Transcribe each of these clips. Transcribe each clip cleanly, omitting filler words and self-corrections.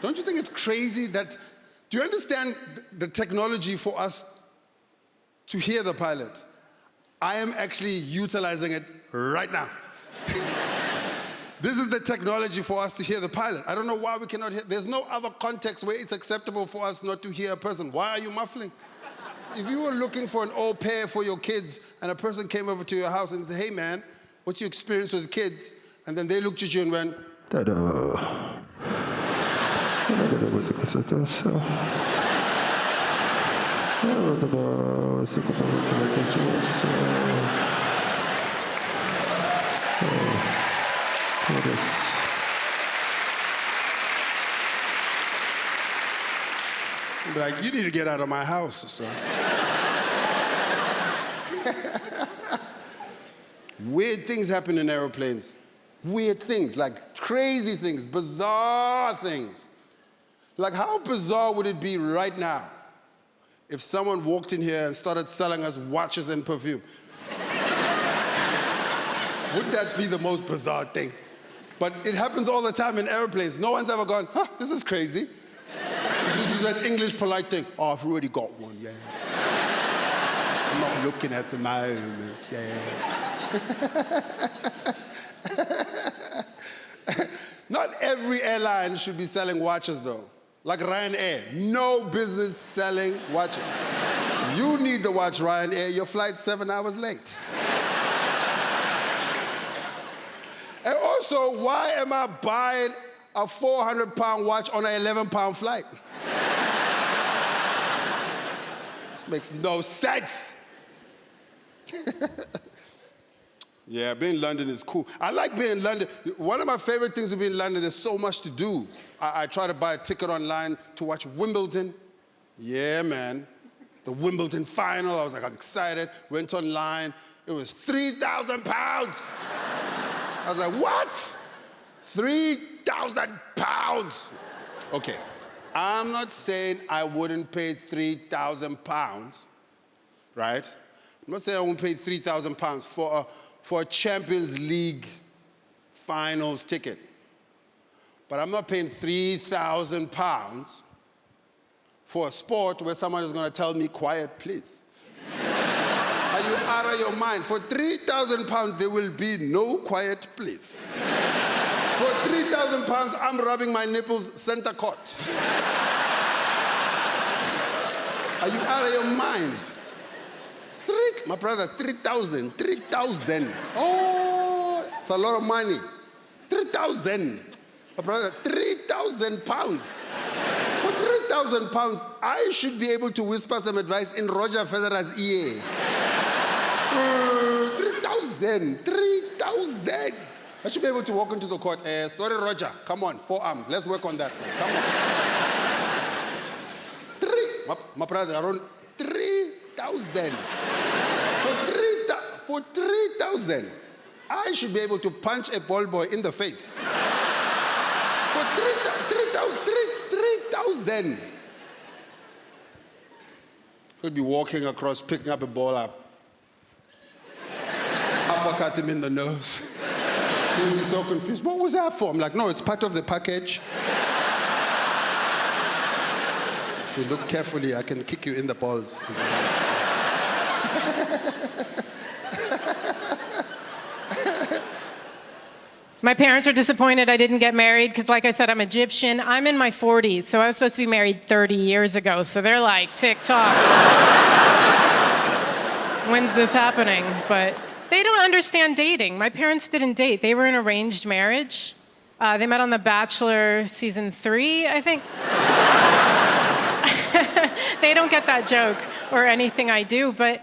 Don't you think it's crazy that, do you understand the technology for us to hear the pilot? I am actually utilizing it right now. This is the technology for us to hear the pilot. I don't know why we cannot hear. There's no other context where it's acceptable for us not to hear a person. Why are you muffling? If you were looking for an au pair for your kids and a person came over to your house and said, hey man, what's your experience with kids? And then they looked at you and went, ta-da. Like, you need to get out of my house, son. Weird things happen in airplanes. Weird things, like crazy things, bizarre things. Like, how bizarre would it be right now if someone walked in here and started selling us watches and perfume? Would that be the most bizarre thing? But it happens all the time in airplanes. No one's ever gone, huh, this is crazy. This is that English polite thing. Oh, I've already got one, yeah. I'm not looking at the moment, yeah. Not every airline should be selling watches, though. Like Ryanair, no business selling watches. You need to watch Ryanair, your flight's 7 hours late. And also, why am I buying a 400-pound watch on an 11-pound flight? This makes no sense. Yeah, being in London is cool. I like being in London. One of my favorite things to be in London, there's so much to do. I try to buy a ticket online to watch Wimbledon. Yeah, man. The Wimbledon final, I was like, I'm excited. Went online, it was 3,000 pounds. I was like, what? 3,000 pounds. Okay, I'm not saying I wouldn't pay 3,000 pounds, right? I'm not saying I won't pay 3,000 pounds for a Champions League finals ticket. But I'm not paying 3,000 pounds for a sport where someone is going to tell me, quiet, please. Are you out of your mind? For 3,000 pounds, there will be no quiet, please. For 3,000 pounds, I'm rubbing my nipples center court. Are you out of your mind? My brother, 3,000. Oh, it's a lot of money. 3,000. My brother, 3,000 pounds. For 3,000 pounds, I should be able to whisper some advice in Roger Federer's ear. 3,000. I should be able to walk into the court. Sorry, Roger, come on, forearm. Let's work on that. Come on. My brother, around 3,000. For 3,000, I should be able to punch a ball boy in the face. For 3,000. Could be walking across, picking up a ball up. Uppercut him in the nose. He'll be so confused. What was that for? I'm like, no, it's part of the package. If you look carefully, I can kick you in the balls. My parents are disappointed I didn't get married because, like I said, I'm Egyptian. I'm in my 40s, so I was supposed to be married 30 years ago. So they're like, tick-tock. When's this happening? But they don't understand dating. My parents didn't date. They were in arranged marriage. They met on The Bachelor season 3, I think. They don't get that joke or anything I do, but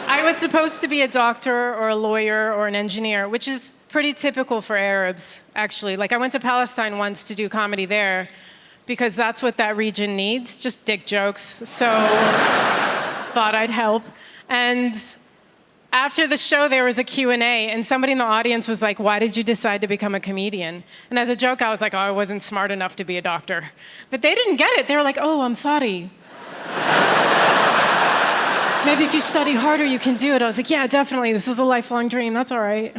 I was supposed to be a doctor or a lawyer or an engineer, which is pretty typical for Arabs, actually. Like, I went to Palestine once to do comedy there because that's what that region needs, just dick jokes. So thought I'd help. And after the show, there was a Q&A, and somebody in the audience was like, why did you decide to become a comedian? And as a joke, I was like, oh, I wasn't smart enough to be a doctor. But they didn't get it. They were like, oh, I'm sorry. Maybe if you study harder, you can do it. I was like, yeah, definitely. This is a lifelong dream. That's all right.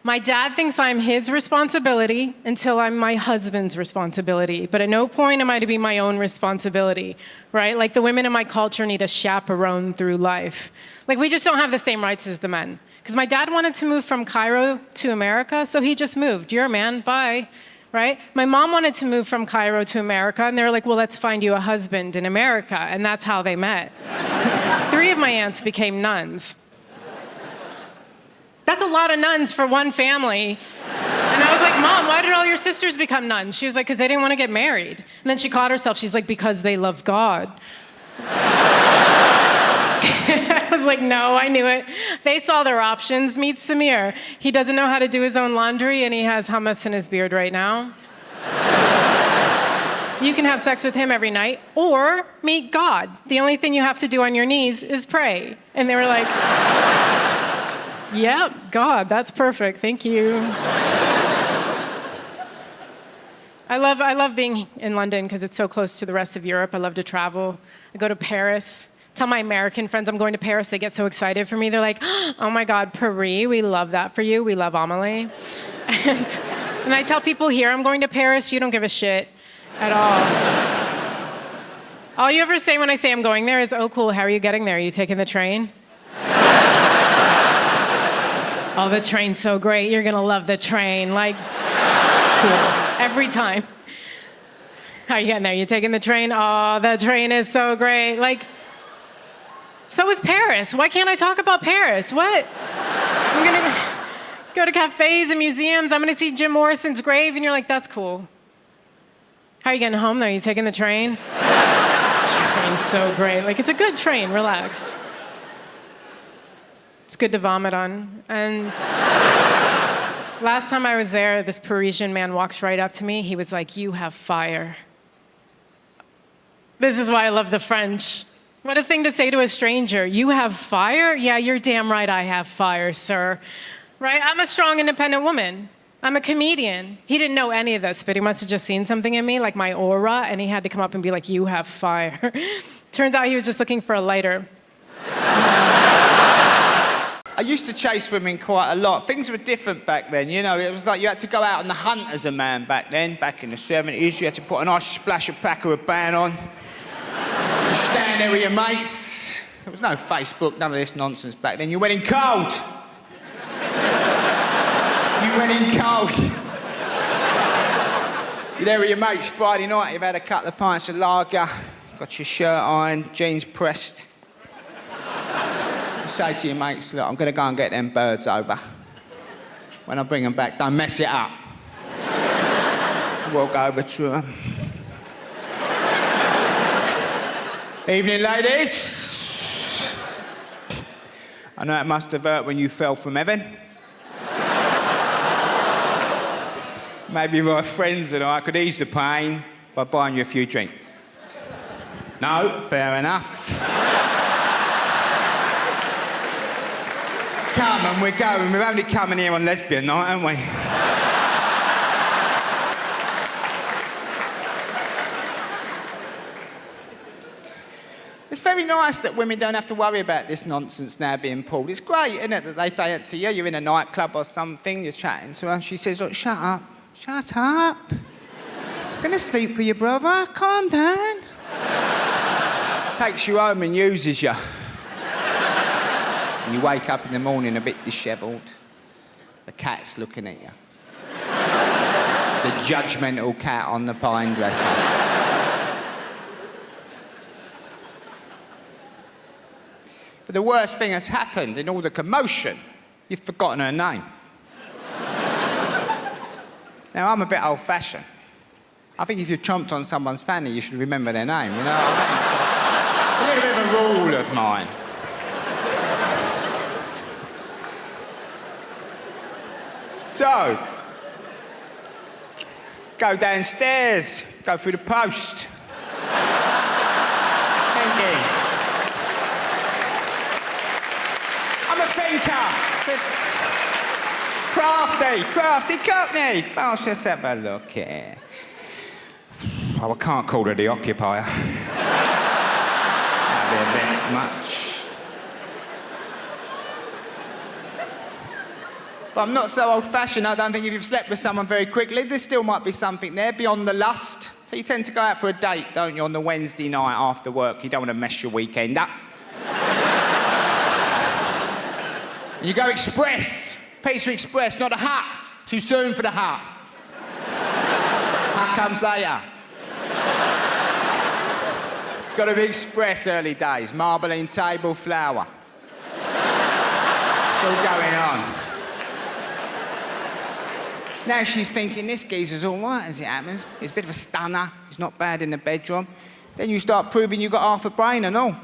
My dad thinks I'm his responsibility until I'm my husband's responsibility. But at no point am I to be my own responsibility, right? Like the women in my culture need a chaperone through life. Like we just don't have the same rights as the men. Because my dad wanted to move from Cairo to America, so he just moved. You're a man, bye, right? My mom wanted to move from Cairo to America, and they were like, well, let's find you a husband in America. And that's how they met. 3 of my aunts became nuns. That's a lot of nuns for one family. And I was like, Mom, why did all your sisters become nuns? She was like, because they didn't want to get married. And then she caught herself. She's like, because they love God. I was like, no, I knew it. They saw their options. Meet Samir. He doesn't know how to do his own laundry, and he has hummus in his beard right now. You can have sex with him every night, or meet God. The only thing you have to do on your knees is pray. And they were like, yeah, God, that's perfect. Thank you. I love being in London because it's so close to the rest of Europe. I love to travel. I go to Paris. Tell my American friends I'm going to Paris. They get so excited for me. They're like, oh my God, Paris, we love that for you. We love Amelie. And I tell people here I'm going to Paris. You don't give a shit at all. All you ever say when I say I'm going there is, oh, cool, how are you getting there? Are you taking the train? Oh, the train's so great. You're going to love the train. Like, cool. Every time. How are you getting there? You taking the train? Oh, the train is so great. Like, so is Paris. Why can't I talk about Paris? What? I'm going to go to cafes and museums. I'm going to see Jim Morrison's grave. And you're like, that's cool. How are you getting home, though? You taking the train? Train's so great. Like, it's a good train. Relax. It's good to vomit on. And last time I was there, this Parisian man walks right up to me. He was like, you have fire. This is why I love the French. What a thing to say to a stranger. You have fire? Yeah, you're damn right I have fire, sir. Right? I'm a strong, independent woman. I'm a comedian. He didn't know any of this, but he must have just seen something in me, like my aura, and he had to come up and be like, you have fire. Turns out he was just looking for a lighter. I used to chase women quite a lot. Things were different back then, you know. It was like you had to go out on the hunt as a man back then. Back in the 70s, you had to put a nice splash of Paco Rabanne on. You stand there with your mates. There was no Facebook, none of this nonsense back then. You went in cold. You went in cold. You're there with your mates Friday night, you've had a couple of pints of lager, got your shirt on, jeans pressed. You say to your mates, look, I'm going to go and get them birds over. When I bring them back, don't mess it up. Walk over to them. Evening, ladies. I know it must have hurt when you fell from heaven. Maybe my friends and I could ease the pain by buying you a few drinks. No, fair enough. Come on, we're going. We're only coming here on lesbian night, aren't we? It's very nice that women don't have to worry about this nonsense now being pulled. It's great, isn't it, that they fancy you, you're in a nightclub or something, you're chatting to her, she says, look, shut up. Shut up. I'm gonna sleep with your brother. Calm down. Takes you home and uses you. And you wake up in the morning a bit dishevelled. The cat's looking at you. The judgmental cat on the pine dresser. But the worst thing has happened in all the commotion. You've forgotten her name. Now, I'm a bit old-fashioned. I think if you chomped on someone's fanny, you should remember their name, you know what I mean? It's a little bit of a rule of mine. So, go downstairs, go through the post. Thinking. I'm a thinker. Crafty cockney. Oh, let's have a look here. Oh, I can't call her the occupier. That'd be a bit much. But I'm not so old-fashioned. I don't think if you've slept with someone very quickly, there still might be something there beyond the lust. So you tend to go out for a date, don't you, on the Wednesday night after work. You don't want to mess your weekend up. You go express. Pizza Express, not a hut. Too soon for the hut. Hut comes later. It's got to be express early days. Marbling table, flour. It's all going on. Now she's thinking, this geezer's all right as it happens. He's a bit of a stunner. He's not bad in the bedroom. Then you start proving you've got half a brain and all.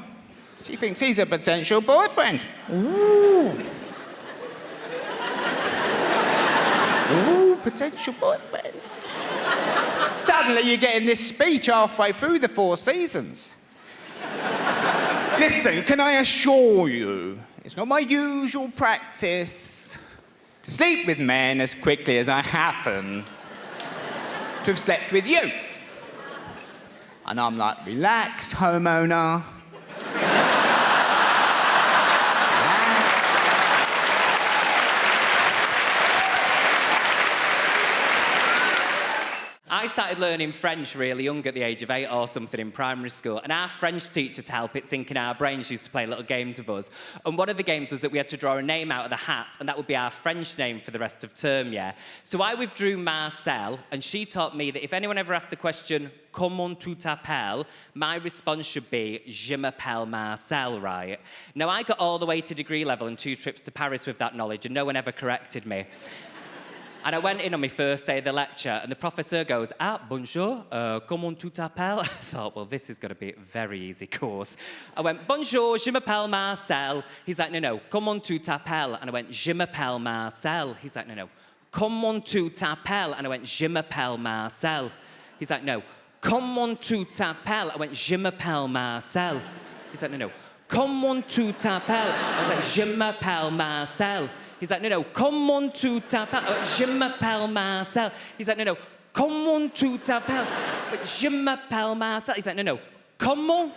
She thinks he's a potential boyfriend. Ooh. Ooh, potential boyfriend. Suddenly you're getting this speech halfway through the 4 seasons. Listen, can I assure you, it's not my usual practice to sleep with men as quickly as I happen to have slept with you. And I'm like, relax, homeowner. I started learning French really young at the age of 8 or something in primary school, and our French teacher, to help it sink in our brains, used to play little games with us. And one of the games was that we had to draw a name out of the hat, and that would be our French name for the rest of term, yeah? So I withdrew Marcel, and she taught me that if anyone ever asked the question, comment tu t'appelles, my response should be, je m'appelle Marcel, right? Now, I got all the way to degree level and 2 trips to Paris with that knowledge, and no one ever corrected me. And I went in on my first day of the lecture, and the professor goes, bonjour, comment tu t'appelles? I thought, well, this is going to be a very easy course. I went, bonjour, je m'appelle Marcel. He's like, no, comment tu t'appelles? And I went, je m'appelle Marcel. He's like, no, comment tu t'appelles? And I went, je m'appelle Marcel. He's like, no, comment tu t'appelles? I went, je m'appelle Marcel. He's like, no, comment tu t'appelles? I was like, je m'appelle Marcel. He's like, no, comment tu t'appelles? Je m'appelle Marcel. He's like, no, comment tu t'appelles? Je m'appelle Marcel. He's like, no, comment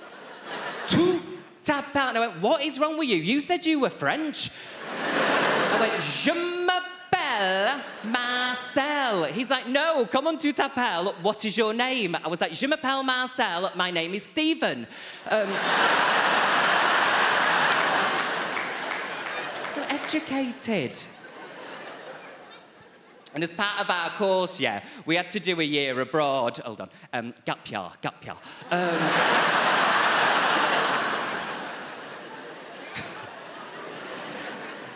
tu t'appelles? And I went, what is wrong with you? You said you were French. I went, je m'appelle Marcel. He's like, no, comment tu t'appelles? What is your name? I was like, je m'appelle Marcel. My name is Stephen. So educated. And as part of our course, yeah, we had to do a year abroad. Hold on. Gap year.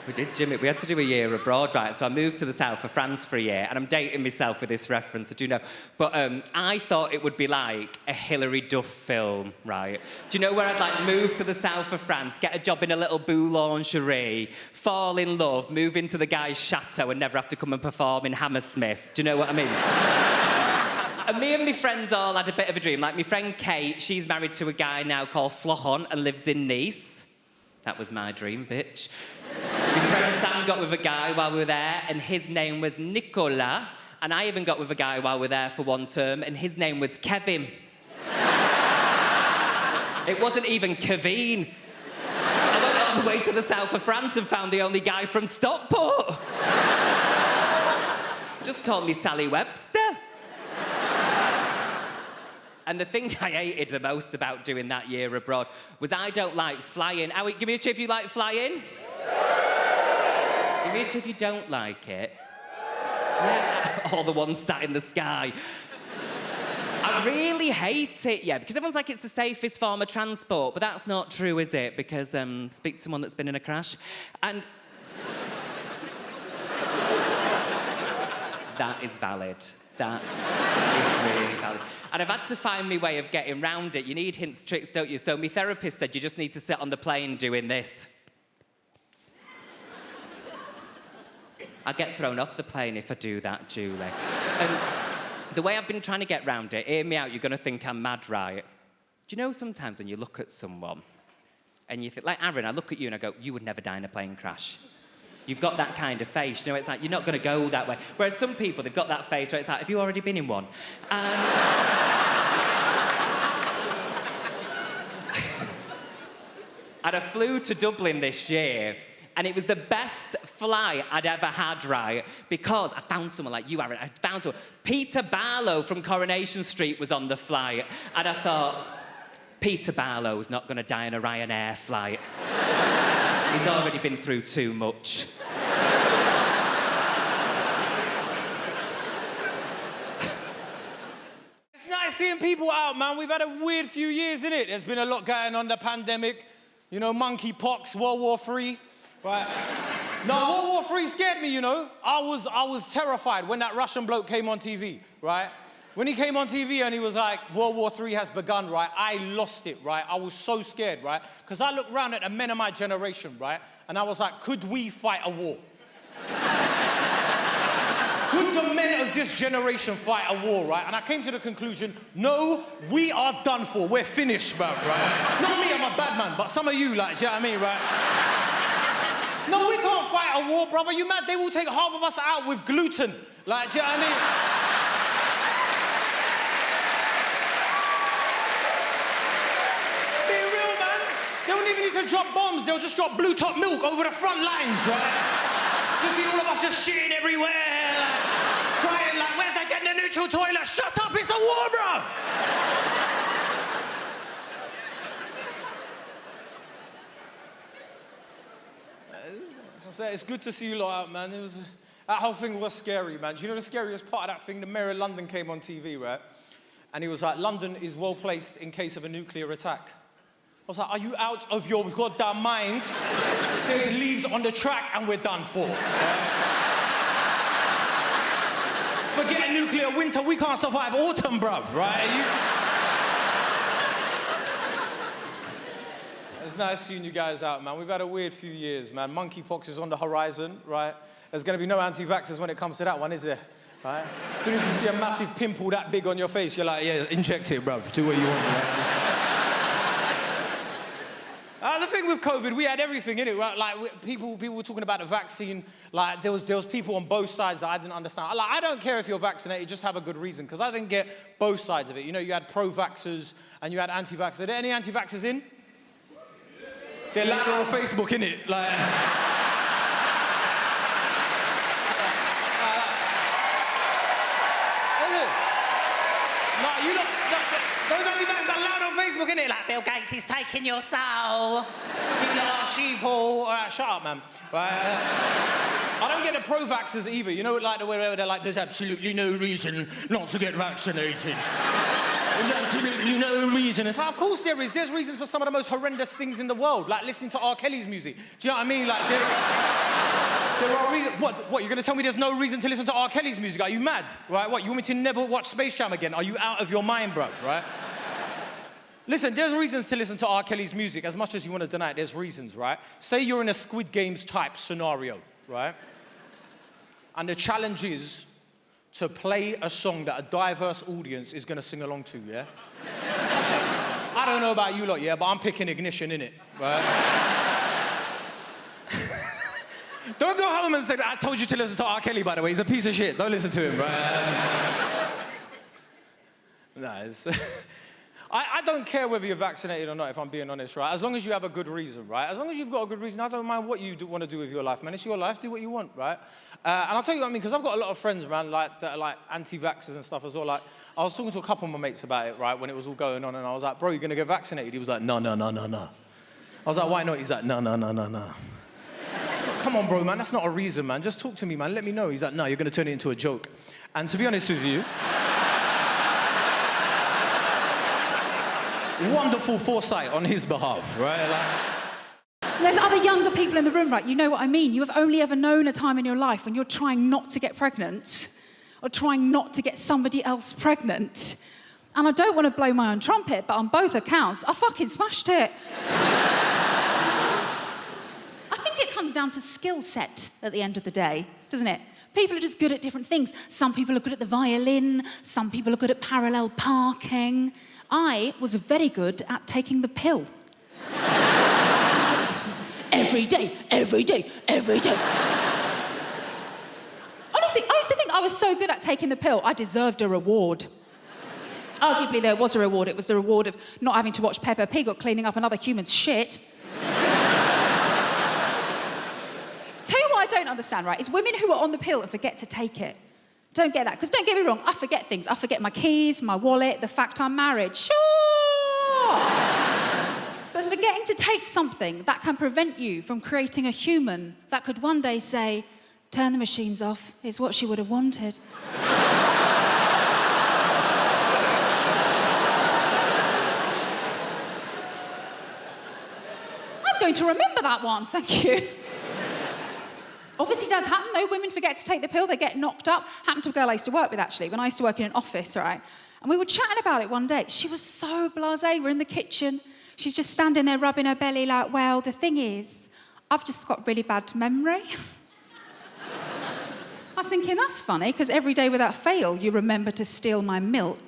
We did, Jimmy. We had to do a year abroad, right? So I moved to the south of France for a year, and I'm dating myself with this reference, I do know. But I thought it would be like a Hilary Duff film, right? Do you know where I'd like move to the south of France, get a job in a little boulangerie, fall in love, move into the guy's chateau, and never have to come and perform in Hammersmith? Do you know what I mean? And me and my friends all had a bit of a dream. Like my friend Kate, she's married to a guy now called Flanagan and lives in Nice. That was my dream, bitch. My friend Sam got with a guy while we were there, and his name was Nicola. And I even got with a guy while we were there for one term, and his name was Kevin. It wasn't even Kevin. I went all the way to the south of France and found the only guy from Stockport. Just called me Sally Webster. And the thing I hated the most about doing that year abroad was I don't like flying. Give me a cheer if you like flying. Give me a cheer if you don't like it. Yeah, all the ones sat in the sky. I really hate it, yeah, because everyone's like it's the safest form of transport, but that's not true, is it? Because speak to someone that's been in a crash. And that is valid. That is really valid. And I've had to find my way of getting round it. You need hints, tricks, don't you? So my therapist said you just need to sit on the plane doing this. I get thrown off the plane if I do that, Julie. And the way I've been trying to get round it, hear me out, you're going to think I'm mad, right? Do you know sometimes when you look at someone and you think, like Aaron, I look at you and I go, you would never die in a plane crash. You've got that kind of face, you know, it's like, you're not going to go that way. Whereas some people, they've got that face where it's like, have you already been in one? And I flew to Dublin this year, and it was the best flight I'd ever had, right? Because I found someone like you, Aaron. I found someone. Peter Barlow from Coronation Street was on the flight. And I thought, Peter Barlow's not going to die on a Ryanair flight. He's already been through too much. It's nice seeing people out, man. We've had a weird few years, innit? There's been a lot going on, the pandemic. You know, monkeypox, World War III, right? No, World War III scared me, you know. I was terrified when that Russian bloke came on TV, right? When he came on TV and he was like, World War III has begun, right? I lost it, right? I was so scared, right? Because I looked around at the men of my generation, right? And I was like, could we fight a war? Could the men of this generation fight a war, right? And I came to the conclusion, no, we are done for. We're finished, bruv, right? Not me, I'm a bad man, but some of you, like, do you know what I mean, right? No, we can't fight a war, brother. You mad? They will take half of us out with gluten. Like, do you know what I mean? Be real, man. They won't even need to drop bombs. They'll just drop blue top milk over the front lines, right? Just see all of us just shitting everywhere, like, crying like, where's that gender neutral toilet? Shut up, it's a war, bro! It's good to see you lot out, man. That whole thing was scary, man. Do you know the scariest part of that thing? The mayor of London came on TV, right? And he was like, London is well placed in case of a nuclear attack. I was like, are you out of your goddamn mind? There's leaves on the track and we're done for. Right? Forget a nuclear winter, we can't survive autumn, bruv, right? It's nice seeing you guys out, man. We've had a weird few years, man. Monkeypox is on the horizon, right? There's going to be no anti-vaxxers when it comes to that one, is there? Right? As soon as you see a massive pimple that big on your face, you're like, yeah, inject it, bruv. Do what you want, right? The thing with COVID, we had everything in it, right? Like, people were talking about the vaccine. Like, there was people on both sides that I didn't understand. Like, I don't care if you're vaccinated, just have a good reason, because I didn't get both sides of it. You know, you had pro-vaxxers and you had anti-vaxxers. Are there any anti-vaxxers in? They're louder on Facebook, innit? Like... No, you lot... Those anti-vaxxers are loud on Facebook, innit? Like, Bill Gates, he's taking your soul. You lot are sheeple. All right, shut up, man. Right, I don't get the pro-vaxxers either. You know, like, the way they're like, there's absolutely no reason not to get vaccinated. There's absolutely no reason. It's like, of course there is. There's reasons for some of the most horrendous things in the world, like listening to R. Kelly's music. Do you know what I mean? Like, there are reasons. What, you're going to tell me there's no reason to listen to R. Kelly's music? Are you mad? Right, what, you want me to never watch Space Jam again? Are you out of your mind, bruv, right? Listen, there's reasons to listen to R. Kelly's music. As much as you want to deny it, there's reasons, right? Say you're in a Squid Games type scenario, right? And the challenge is to play a song that a diverse audience is going to sing along to, yeah? I don't know about you lot, yeah, but I'm picking Ignition, innit, right? Don't go home and say, I told you to listen to R. Kelly, by the way. He's a piece of shit. Don't listen to him, right? I don't care whether you're vaccinated or not, if I'm being honest, right? As long as you have a good reason, right? As long as you've got a good reason, I don't mind what you want to do with your life, man. It's your life. Do what you want, right? And I'll tell you what I mean, because I've got a lot of friends, man, like, that are, like, anti-vaxxers and stuff as well. Like, I was talking to a couple of my mates about it, right, when it was all going on, and I was like, bro, you're going to get vaccinated? He was like, no. I was like, why not? He's like, no. Come on, bro, man, that's not a reason, man. Just talk to me, man. Let me know. He's like, no, you're going to turn it into a joke. And to be honest with you... wonderful foresight on his behalf, right? Like... There's other younger people in the room, right? You know what I mean? You have only ever known a time in your life when you're trying not to get pregnant or trying not to get somebody else pregnant. And I don't want to blow my own trumpet, but on both accounts, I fucking smashed it. I think it comes down to skill set at the end of the day, doesn't it? People are just good at different things. Some people are good at the violin. Some people are good at parallel parking. I was very good at taking the pill. Every day. Honestly, I used to think I was so good at taking the pill, I deserved a reward. Arguably, there was a reward. It was the reward of not having to watch Peppa Pig or cleaning up another human's shit. Tell you what I don't understand, right, is women who are on the pill and forget to take it. Don't get that. Because don't get me wrong, I forget things. I forget my keys, my wallet, the fact I'm married. Sure! But forgetting to take something that can prevent you from creating a human that could one day say, turn the machines off, is what she would have wanted. I'm going to remember that one, thank you. Obviously does happen though, women forget to take the pill, they get knocked up. Happened to a girl I used to work with actually, when I used to work in an office, right? And we were chatting about it one day. She was so blasé, we're in the kitchen. She's just standing there rubbing her belly like, well, the thing is, I've just got really bad memory. I was thinking, that's funny, because every day without fail, you remember to steal my milk.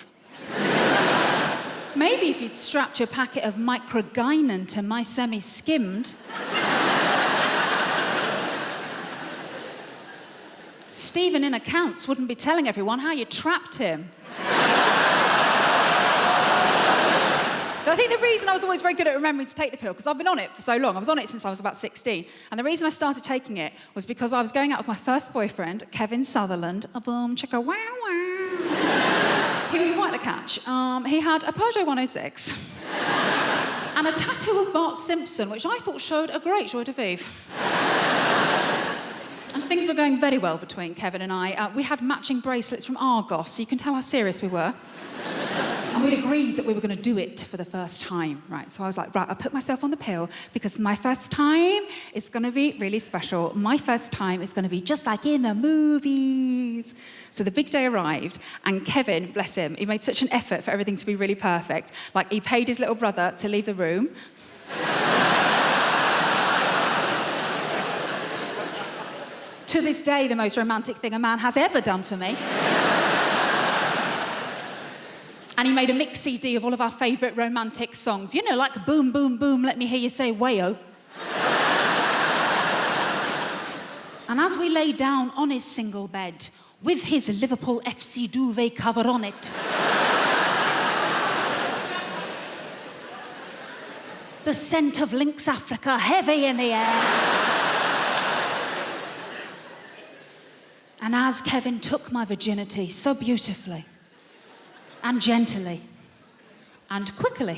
Maybe if you'd strapped your packet of microgynon to my semi-skimmed... Stephen in accounts wouldn't be telling everyone how you trapped him. But I think the reason I was always very good at remembering to take the pill, because I've been on it for so long. I was on it since I was about 16. And the reason I started taking it was because I was going out with my first boyfriend, Kevin Sutherland. A boom, chicka, wow, wow. He was quite the catch. He had a Peugeot 106 and a tattoo of Bart Simpson, which I thought showed a great joie de vivre. And things were going very well between Kevin and I. We had matching bracelets from Argos, so you can tell how serious we were. And we'd agreed that we were going to do it for the first time, right? So I was like, right, I put myself on the pill because my first time is going to be really special. My first time is going to be just like in the movies. So the big day arrived, and Kevin, bless him, he made such an effort for everything to be really perfect. Like, he paid his little brother to leave the room. To this day, the most romantic thing a man has ever done for me. And he made a mix CD of all of our favourite romantic songs. You know, like Boom, Boom, Boom, Let Me Hear You Say Wayo. And as we lay down on his single bed, with his Liverpool FC duvet cover on it, the scent of Lynx Africa heavy in the air. And as Kevin took my virginity so beautifully and gently and quickly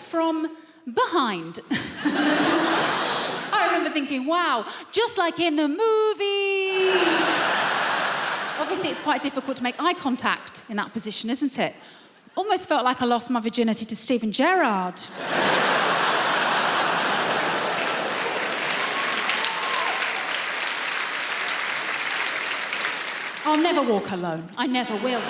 from behind, I remember thinking, wow, just like in the movies. Obviously, it's quite difficult to make eye contact in that position, isn't it? Almost felt like I lost my virginity to Stephen Gerrard. I'll never walk alone. I never will.